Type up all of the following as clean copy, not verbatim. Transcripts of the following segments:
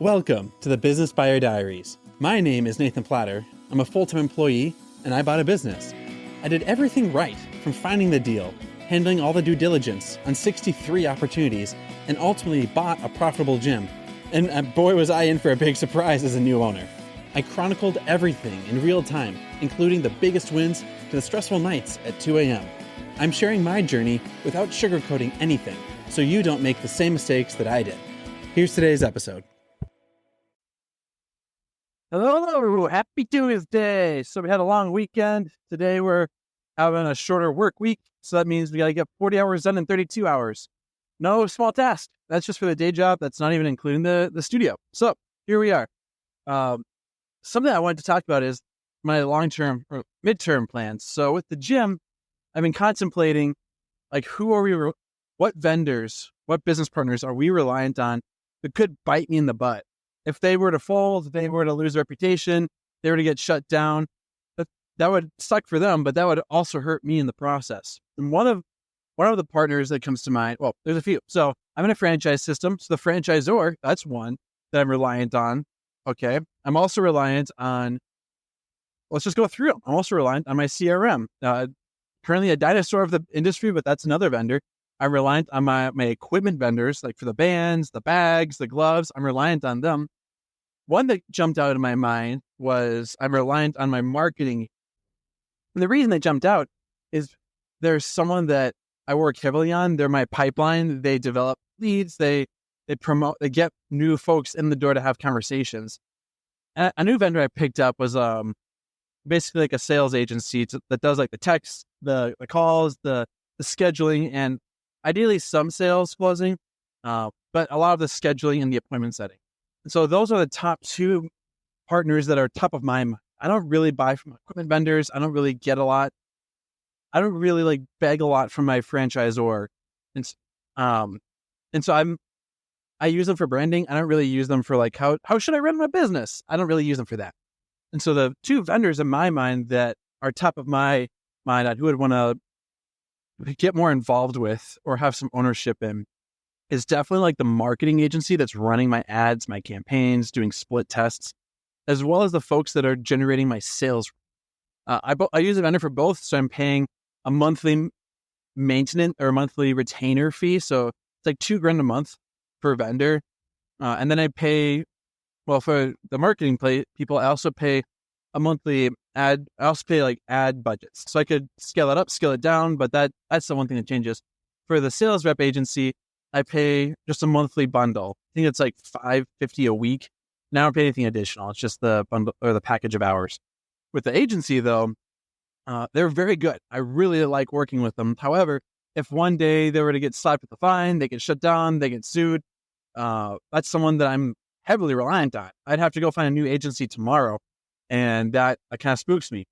Welcome to the Business Buyer Diaries. My name is Nathan Platter. I'm a full-time employee, and I bought a business. I did everything right, from finding the deal, handling all the due diligence on 63 opportunities, and ultimately bought a profitable gym. And boy, was I in for a big surprise as a new owner. I chronicled everything in real time, including the biggest wins to the stressful nights at 2 a.m. I'm sharing my journey without sugarcoating anything, so you don't make the same mistakes that I did. Here's today's episode. Hello, happy Tuesday. So we had a long weekend. Today we're having a shorter work week. So that means we got to get 40 hours done in 32 hours. No small task. That's just for the day job. That's not even including the studio. So here we are. Something I wanted to talk about is my long-term or midterm plans. So with the gym, I've been contemplating like what vendors, what business partners are we reliant on that could bite me in the butt? If they were to fold, if they were to lose reputation, they were to get shut down, that would suck for them, but that would also hurt me in the process. And one of the partners that comes to mind, well, there's a few. So I'm in a franchise system. So the franchisor, that's one that I'm reliant on. Okay. I'm also reliant on, let's just go through them. I'm also reliant on my CRM. Currently a dinosaur of the industry, but that's another vendor. I'm reliant on my equipment vendors, like for the bands, the bags, the gloves. I'm reliant on them. One that jumped out of my mind was I'm reliant on my marketing. And the reason they jumped out is there's someone that I work heavily on. They're my pipeline. They develop leads. They promote, they get new folks in the door to have conversations. And a new vendor I picked up was basically like a sales agency that does like the texts, the calls, the scheduling, and ideally some sales closing, but a lot of the scheduling and the appointment setting. And so those are the top two partners that are top of my mind. I don't really buy from equipment vendors. I don't really get a lot. I don't really like beg a lot from my franchisor. And so I use them for branding. I don't really use them for like, how should I run my business? I don't really use them for that. And so the two vendors in my mind that are top of my mind, who would want to get more involved with or have some ownership in, is definitely like the marketing agency that's running my ads, my campaigns, doing split tests, as well as the folks that are generating my sales. I use a vendor for both, so I'm paying a monthly maintenance or a monthly retainer fee. So it's like $2,000 a month per vendor. And then I pay, well, for the marketing people, I also pay a monthly ad. I also pay like ad budgets. So I could scale it up, scale it down, but that's the one thing that changes. For the sales rep agency, I pay just a monthly bundle. I think it's like $550 a week. Now I don't pay anything additional. It's just the bundle or the package of hours. With the agency though, they're very good. I really like working with them. However, if one day they were to get slapped with a fine, they get shut down, they get sued, that's someone that I'm heavily reliant on. I'd have to go find a new agency tomorrow, and that kind of spooks me.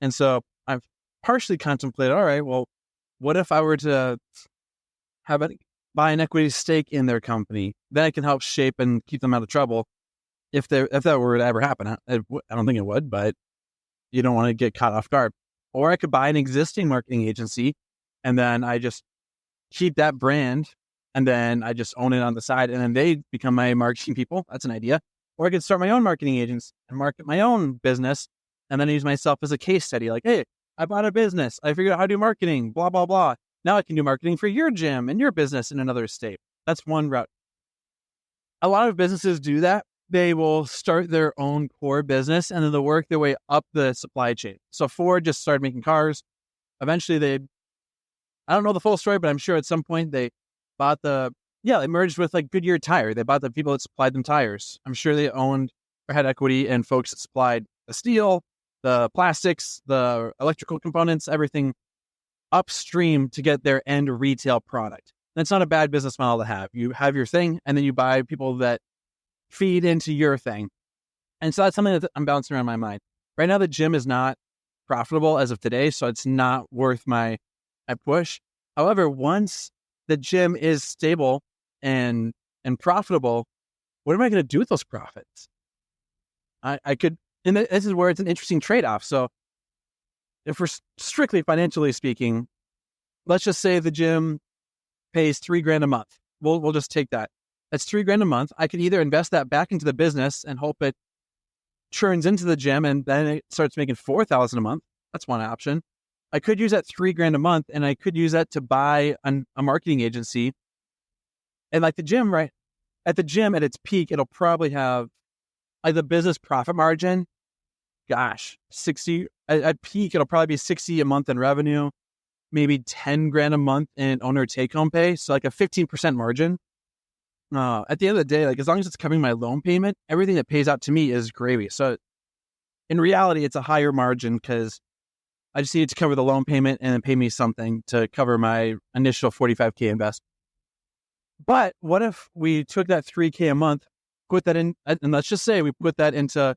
And so I've partially contemplated, all right, well, what if I were to buy an equity stake in their company? Then I can help shape and keep them out of trouble if that were to ever happen. I don't think it would, but you don't want to get caught off guard. Or I could buy an existing marketing agency, and then I just keep that brand, and then I just own it on the side, and then they become my marketing people. That's an idea. Or I could start my own marketing agents and market my own business, and then use myself as a case study. Like, hey, I bought a business. I figured out how to do marketing, blah, blah, blah. Now I can do marketing for your gym and your business in another state. That's one route. A lot of businesses do that. They will start their own core business, and then they'll work their way up the supply chain. So Ford just started making cars. Eventually I don't know the full story, but I'm sure at some point they bought they merged with like Goodyear Tire. They bought the people that supplied them tires. I'm sure they owned or had equity in folks that supplied the steel, the plastics, the electrical components, everything upstream to get their end retail product. That's not a bad business model to have. You have your thing, and then you buy people that feed into your thing. And so that's something that I'm bouncing around in my mind. Right now, the gym is not profitable as of today, so it's not worth my push. However, once the gym is stable and profitable, what am I going to do with those profits? I could, and this is where it's an interesting trade-off. So if we're strictly financially speaking, let's just say the gym pays $3,000 a month. We'll just take that. That's $3,000 a month. I could either invest that back into the business and hope it churns into the gym and then it starts making $4,000 a month. That's one option. I could use that $3,000 a month and I could use that to buy a marketing agency. And like the gym, right? At the gym at its peak, it'll probably have like the business profit margin. Gosh, 60 at peak, it'll probably be 60 a month in revenue, maybe $10,000 a month in owner take home pay. So like a 15% margin. At the end of the day, like as long as it's covering my loan payment, everything that pays out to me is gravy. So in reality, it's a higher margin because I just need to cover the loan payment and then pay me something to cover my initial $45K investment. But what if we took that $3K a month, put that in, and let's just say we put that into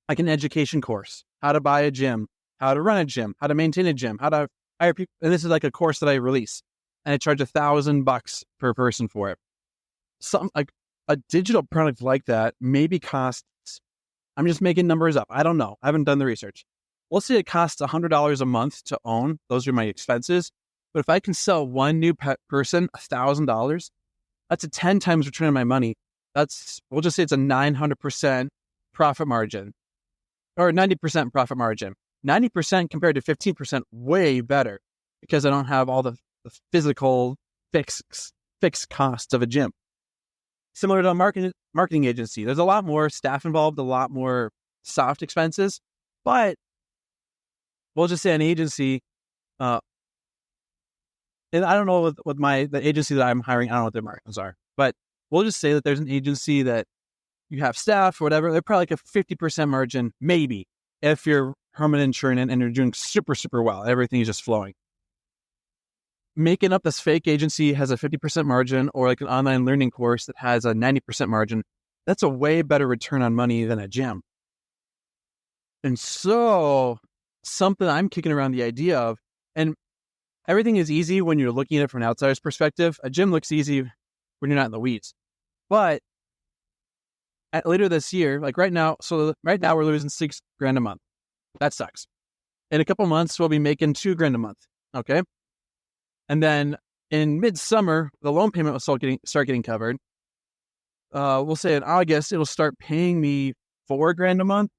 like an education course, how to buy a gym, how to run a gym, how to maintain a gym, how to hire people. And this is like a course that I release and I charge $1,000 per person for it. Some like a digital product like that maybe costs, I'm just making numbers up. I don't know. I haven't done the research. Let's say it costs $100 a month to own. Those are my expenses. But if I can sell one new person $1,000, that's a 10 times return on my money. We'll just say it's a 900% profit margin or 90% profit margin. 90% compared to 15%, way better because I don't have all the physical fixed costs of a gym. Similar to a marketing agency, there's a lot more staff involved, a lot more soft expenses, but we'll just say an agency, and I don't know what the agency that I'm hiring, I don't know what their margins are, but we'll just say that there's an agency that you have staff or whatever, they're probably like a 50% margin, maybe, if you're humming and churning and you're doing super, super well. Everything is just flowing. Making up this fake agency has a 50% margin or like an online learning course that has a 90% margin. That's a way better return on money than a gym. And so something I'm kicking around the idea of, and everything is easy when you're looking at it from an outsider's perspective. A gym looks easy when you're not in the weeds. But later this year, like right now we're losing $6,000 a month. That sucks. In a couple months, we'll be making $2,000 a month. Okay. And then in midsummer, the loan payment will start getting covered. We'll say in August, it'll start paying me $4,000 a month.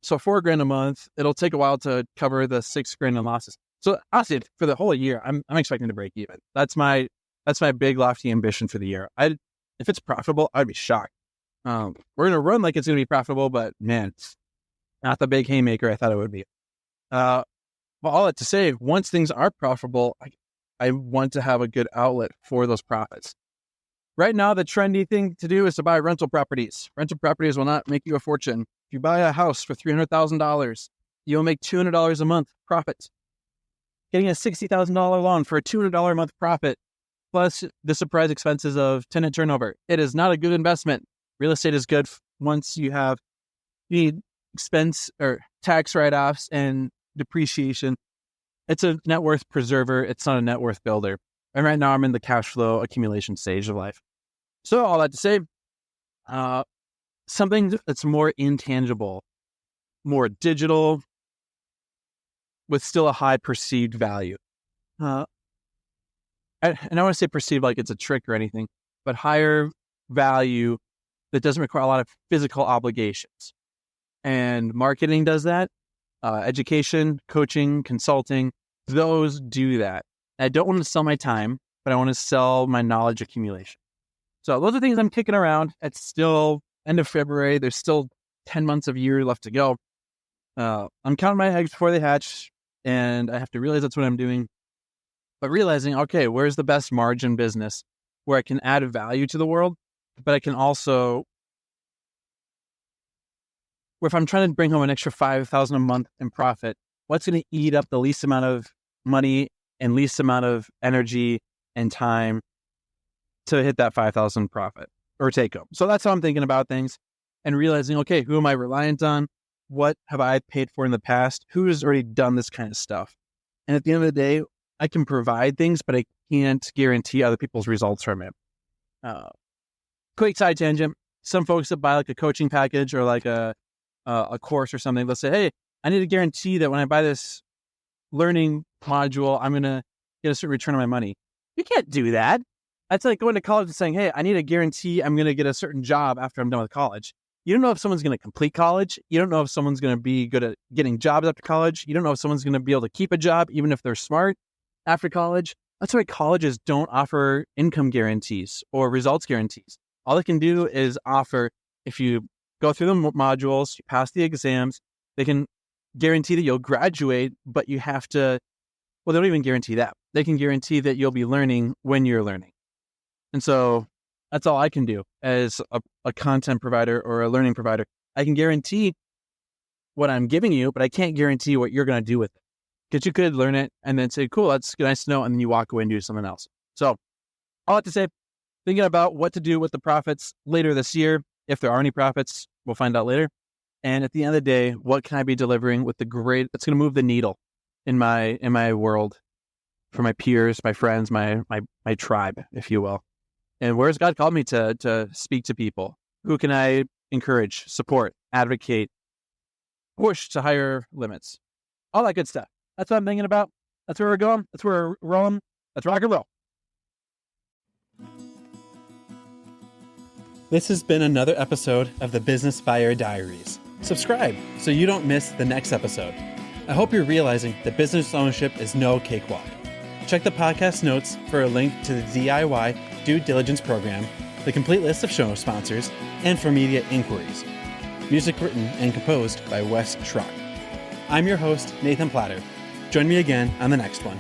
So $4,000 a month, it'll take a while to cover the $6,000 in losses. So honestly, for the whole year, I'm expecting to break even. That's my big lofty ambition for the year. If it's profitable, I'd be shocked. We're going to run like it's going to be profitable, but man, not the big haymaker I thought it would be. Well, all that to say, once things are profitable, I want to have a good outlet for those profits. Right now, the trendy thing to do is to buy rental properties. Rental properties will not make you a fortune. If you buy a house for $300,000, you'll make $200 a month profit. Getting a $60,000 loan for a $200 a month profit, plus the surprise expenses of tenant turnover. It is not a good investment. Real estate is good once you need expense or tax write-offs and depreciation. It's a net worth preserver. It's not a net worth builder. And right now I'm in the cash flow accumulation stage of life. So all that to say, something that's more intangible, more digital, with still a high perceived value. And I don't want to say perceived like it's a trick or anything, but higher value that doesn't require a lot of physical obligations. And marketing does that. Education, coaching, consulting, those do that. I don't want to sell my time, but I want to sell my knowledge accumulation. So those are things I'm kicking around. It's still end of February. There's still 10 months of a year left to go. I'm counting my eggs before they hatch, and I have to realize that's what I'm doing. But realizing, okay, where's the best margin business where I can add value to the world, but I can also, where if I'm trying to bring home an extra $5,000 a month in profit, what's going to eat up the least amount of money and least amount of energy and time to hit that $5,000 profit or take home? So that's how I'm thinking about things and realizing, okay, who am I reliant on? What have I paid for in the past? Who has already done this kind of stuff? And at the end of the day, I can provide things, but I can't guarantee other people's results from it. Quick side tangent. Some folks that buy like a coaching package or like a course or something, they'll say, hey, I need to guarantee that when I buy this learning module, I'm going to get a certain return on my money. You can't do that. That's like going to college and saying, hey, I need a guarantee I'm going to get a certain job after I'm done with college. You don't know if someone's going to complete college. You don't know if someone's going to be good at getting jobs after college. You don't know if someone's going to be able to keep a job, even if they're smart after college. That's why colleges don't offer income guarantees or results guarantees. All they can do is offer, if you go through the modules, you pass the exams, they can guarantee that you'll graduate, but you have to, well, they don't even guarantee that. They can guarantee that you'll be learning when you're learning. And so that's all I can do as a content provider or a learning provider. I can guarantee what I'm giving you, but I can't guarantee what you're going to do with it. Because you could learn it and then say, cool, that's nice to know. And then you walk away and do something else. So all I have to say, thinking about what to do with the profits later this year. If there are any profits, we'll find out later. And at the end of the day, what can I be delivering with that's going to move the needle in my world for my peers, my friends, my tribe, if you will. And where has God called me to speak to people? Who can I encourage, support, advocate, push to higher limits? All that good stuff. That's what I'm thinking about. That's where we're going. That's where we're rolling. Let's rock and roll. This has been another episode of the Business Buyer Diaries. Subscribe so you don't miss the next episode. I hope you're realizing that business ownership is no cakewalk. Check the podcast notes for a link to the DIY due diligence program, the complete list of show sponsors, and for media inquiries. Music written and composed by Wes Schrock. I'm your host, Nathan Platter. Join me again on the next one.